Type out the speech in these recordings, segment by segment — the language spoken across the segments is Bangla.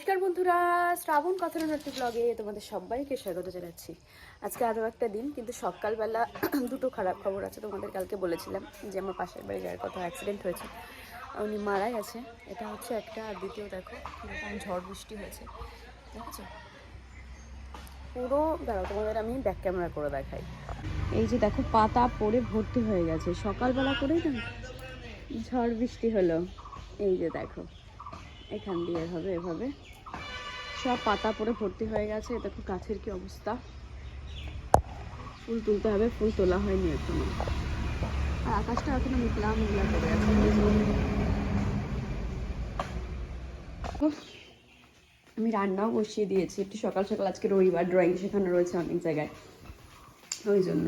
নমস্কার বন্ধুরা, শ্রাবণ কথার নতুন ব্লগে তোমাদের সবাইকে স্বাগত জানাচ্ছি। আজকে আরও একটা দিন, কিন্তু সকালবেলা দুটো খারাপ খবর আছে। তোমাদের কালকে বলেছিলাম যে আমার পাশের বাড়ি যার কথা অ্যাক্সিডেন্ট হয়েছে, উনি মারা গেছে। এটা হচ্ছে একটা। আর দ্বিতীয় দেখো কীরকম ঝড় বৃষ্টি হয়েছে, দেখেছো পুরো। দাঁড়াও, তোমাদের আমি ব্যাক ক্যামেরা করে দেখাই। এই যে দেখো পাতা পড়ে ভর্তি হয়ে গেছে, সকালবেলা করেই না ঝড় বৃষ্টি হলো। এই যে দেখো এখান দিয়ে এভাবে সব পাতা পড়ে ভর্তি হয়ে গেছে। দেখো গাছের কি অবস্থা। ফুল তুলতে হবে, ফুল তোলা হয়নি এখনো। আর আকাশটা এখনো মেঘলা মেঘলা করে আছে। আমি রান্নাও বসিয়ে দিয়েছি একটু সকাল সকাল। আজকে রবিবার, ড্রয়িং শেখানো রয়েছে অনেক জায়গায়, ওই জন্য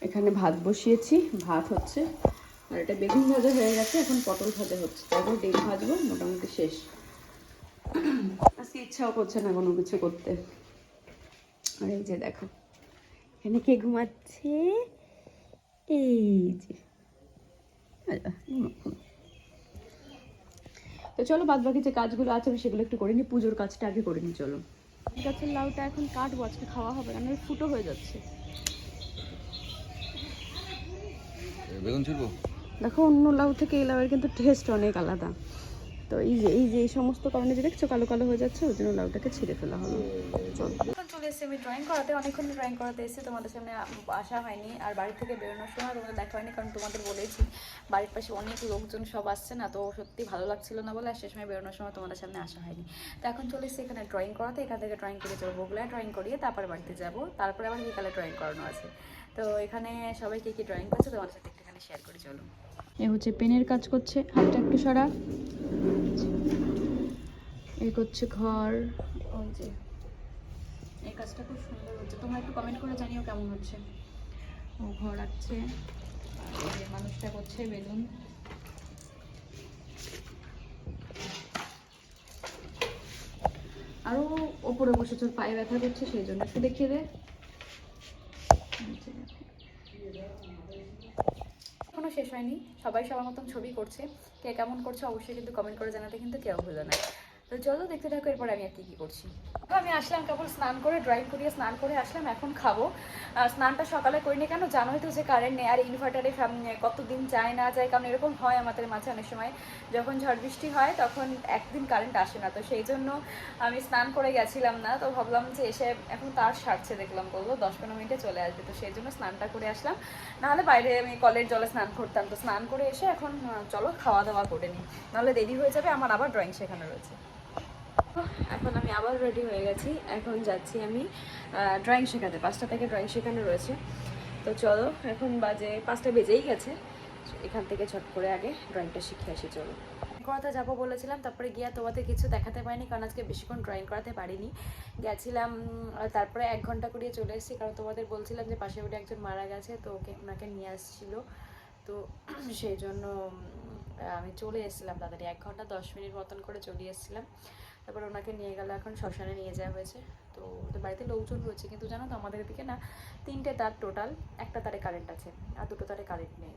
এখানে ভাত বসিয়েছি। ভাত হচ্ছে, আর এটা বেগুন ভাজা হয়ে গেছে, এখন পটল ভাজা হচ্ছে। তারপর ডিম ভাজবো, মোটামুটি শেষ। আজকে ইচ্ছাও করছে না কোনো কিছু করতে। আর এই যে দেখো এখানে কে ঘুমাচ্ছে, এই যে। তো চলো বাদ বাকি যে কাজগুলো আছে আমি সেগুলো একটু করে নিই। পুজোর কাজটা আগে করে নিই চলো। গাছের লাউটা এখন কাটবো, আজকে খাওয়া হবে না, ফুটো হয়ে যাচ্ছে। বেগুন ছিড়বো। দেখো অন্য লাউ থেকে এই লাউয়ের কিন্তু টেস্ট অনেক আলাদা। তো এই সমস্ত কারণে যে দেখছো কালো কালো হয়ে যাচ্ছে, ওই জন্য লাউটাকে ছিঁড়ে ফেলা হলো। চলে এসেছি আমি ড্রয়িং করাতে, অনেকক্ষণ ড্রয়িং করাতে এসেছি। তোমাদের সামনে আসা হয়নি, আর বাড়ি থেকে বেরোনোর সময় তোমাদের দেখা হয়নি, কারণ তোমাদের বলেছি বাড়ির পাশে অনেক লোকজন সব আসছে না, তো সত্যি ভালো লাগছিল না বলে আর সে সময় বেরোনোর সময় তোমাদের সামনে আসা হয়নি। তো এখন চলে এসেছি এখানে ড্রয়িং করাতে। এখান থেকে ড্রয়িং করে যাবো বগুলায়, ড্রয়িং করিয়ে তারপরে বাড়িতে যাবো। তারপরে আবার বিকালে ড্রয়িং করানো আছে। তো এখানে সবাই কী কী ড্রয়িং করছে তোমাদের সাথে একটুখানি শেয়ার করে চলো। এ হচ্ছে পেনের কাজ করছে, হাতটা একটু সরা। এই করছে ঘর, ওই যে এই কাজটা খুব সুন্দর হচ্ছে। তোমরা একটু কমেন্ট করে জানিও কেমন হচ্ছে। ও ঘর আছে, আর এই মানুষটা করছে বেলুন। আরও ওপরে বসেছে, ওর পায়ে ব্যথা করছে, সেই জন্য একটু দেখিয়ে দে। এখনো শেষ হয়নি, সবাই সবার মতন ছবি করছে। কে কেমন করছে অবশ্যই কিন্তু কমেন্ট করে জানাতে কিন্তু কেউ ভুলো না। তো চলো দেখতে থাকো এরপর আমি আর কি করছি। আমি আসলাম কেবল স্নান করে, ড্রয়িং করিয়ে স্নান করে আসলাম, এখন খাবো। স্নানটা সকালে করিনি, কেন জানোই তো যে কারেন্ট নেই। আর ইনভার্টারে কতদিন যায় না যায়, কারণ এরকম হয় আমাদের মাঝে অনেক সময়, যখন ঝড় বৃষ্টি হয় তখন একদিন কারেন্ট আসে না। তো সেই জন্য আমি স্নান করে গেছিলাম না, তো ভাবলাম যে এসে এখন তার সারছে, দেখলাম বলবো 10-15 মিনিটে চলে আসবে, তো সেই জন্য স্নানটা করে আসলাম। নাহলে বাইরে আমি কলের জলে স্নান করতাম। তো স্নান করে এসে এখন চলো খাওয়া দাওয়া করে নিই, নাহলে দেরি হয়ে যাবে, আমার আবার ড্রয়িং শেখানো রয়েছে। এখন আমি আবার রেডি হয়ে গেছি, এখন যাচ্ছি আমি ড্রয়িং শেখাতে। 5টা থেকে ড্রয়িং শেখানো রয়েছে। তো চলো, এখন বাজে 5টা বেজেই গেছে। এখান থেকে ছট করে আগে ড্রয়িংটা শিখে আসি চলো। করাতে যাবো বলেছিলাম, তারপরে গিয়ে তোমাদের কিছু দেখাতে পারিনি, কারণ আজকে বেশিক্ষণ ড্রয়িং করাতে পারিনি। গেছিলাম, তারপরে 1 ঘন্টা করিয়ে চলে এসেছি, কারণ তোমাদের বলছিলাম যে পাশে বাড়ি একজন মারা গেছে, তো ওনাকে নিয়ে আসছিলো। তো সেই জন্য আমি চলে এসেছিলাম তাড়াতাড়ি, 1 ঘন্টা 10 মিনিট মতন করে চলে এসেছিলাম। তারপর ওনাকে নিয়ে গেল, এখন শ্মশানে নিয়ে যাওয়া হয়েছে। তো ওদের বাড়িতে লোকজন রয়েছে, কিন্তু জানো তো আমাদের দিকে না 3টে তার টোটাল, একটা তারে কারেন্ট আছে আর 2টো তারে কারেন্ট নেই।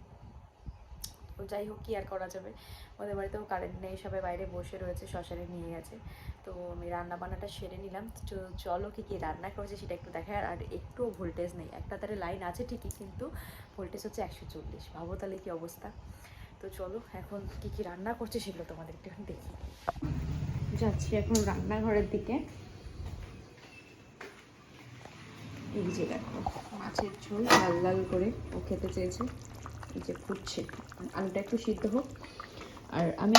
তো যাই হোক, কি আর করা যাবে, ওদের বাড়িতেও কারেন্ট নেই, সবাই বাইরে বসে রয়েছে, শ্মশানে নিয়ে গেছে। তো আমি রান্না বান্নাটা সেরে নিলাম। চলো কী কী রান্না করেছে সেটা একটু দেখায়। আর একটুও ভোল্টেজ নেই, একটা তারে লাইন আছে ঠিকই, কিন্তু ভোল্টেজ হচ্ছে 140। ভাবো তাহলে কী অবস্থা। তো চলো এখন কী কী রান্না করছে সেগুলো তোমাদের একটু দেখি। যাচ্ছি এখন রান্নাঘরের দিকে। এই যে দেখো মাছের ঝোল লাল লাল করে ও খেতে চেয়েছে, এই যে ফুটছে। আলুটা একটু সিদ্ধ হোক। আর আমি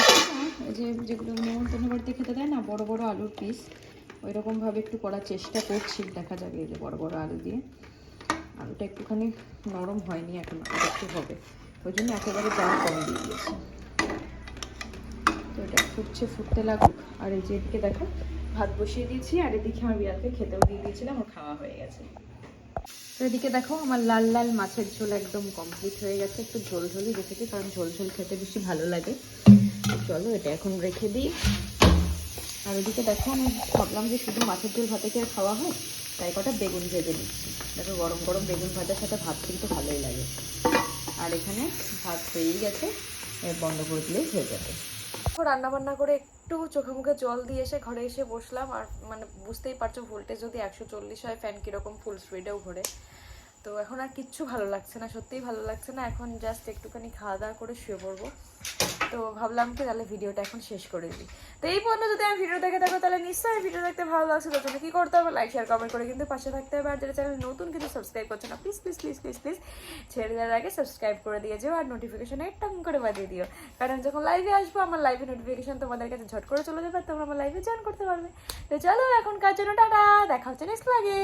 এই যে যেগুলো নেমন্তন্ন বাড়িতে খেতে দেয় না, বড় বড় আলুর পিস, ওই রকমভাবে একটু করার চেষ্টা করছি, দেখা যাবে। এই যে বড় বড় আলু দিয়ে, আলুটা একটুখানি নরম হয়নি এখন, একটু হবে, ওই জন্য একেবারে জল কম দিয়ে দিয়েছি। তো এটা ফুটছে, ফুটতে লাগুক। আর এই যে এদিকে দেখো ভাত বসিয়ে দিয়েছি, আর এদিকে আমার বিড়ালকে খেতেও দিয়ে দিয়েছিলাম, ওর খাওয়া হয়ে গেছে। তো এদিকে দেখো আমার লাল লাল মাছের ঝোল একদম কমপ্লিট হয়ে গেছে। একটু ঝোল ঝোলই রেখেছি, কারণ ঝোল ঝোল খেতে বেশি ভালো লাগে। চলো এটা এখন রেখে দিই। আর এদিকে দেখো আমি ভাবলাম যে শুধু মাছের ঝোল ভাতে খেয়ে খাওয়া হয়, তাই কটা বেগুন ভেজে নিচ্ছি। দেখো গরম গরম বেগুন ভাজার সাথে ভাত কিন্তু ভালোই লাগে। আর এখানে ভাত হয়েই গেছে, বন্ধ করে দিলেই হয়ে যাবে। রান্নাবান্না করে একটু চোখে মুখে জল দিয়ে এসে ঘরে এসে বসলাম। আর মানে বুঝতেই পারছো ভোল্টেজ যদি 140 হয় ফ্যান কীরকম ফুল স্পিডেও ঘোরে। তো এখন আর কিচ্ছু ভালো লাগছে না, সত্যিই ভালো লাগছে না। এখন জাস্ট একটুখানি খাওয়া দাওয়া করে শুয়ে পড়বো। তো ভাবলাম কি তাহলে ভিডিওটা এখন শেষ করে দিই। তো এই পর্যন্ত যদি আমি ভিডিও দেখে থাকো তাহলে নিশ্চয়ই ভিডিও দেখতে ভালো লাগছে। তার জন্য কী করতে হবে, লাইক শেয়ার কমেন্ট করে কিন্তু পাশে থাকতে হবে। আর যারা চ্যানেল নতুন কিন্তু সাবস্ক্রাইব করছে না, please please please please please ছেড়ে দেওয়ার আগে সাবস্ক্রাইব করে দিয়ে যাও আর নোটিফিকেশন টং করে বাজিয়ে দিও। কারণ যখন লাইভে আসবো আমার লাইভে নোটিফিকেশন তোমাদের কাছে ঝট করে চলে যাবে, তোমরা আমার লাইভে জয়েন করতে পারবে। তো চলো এখনকার জন্য টাটা, দেখা হচ্ছে নেক্সট লাগে।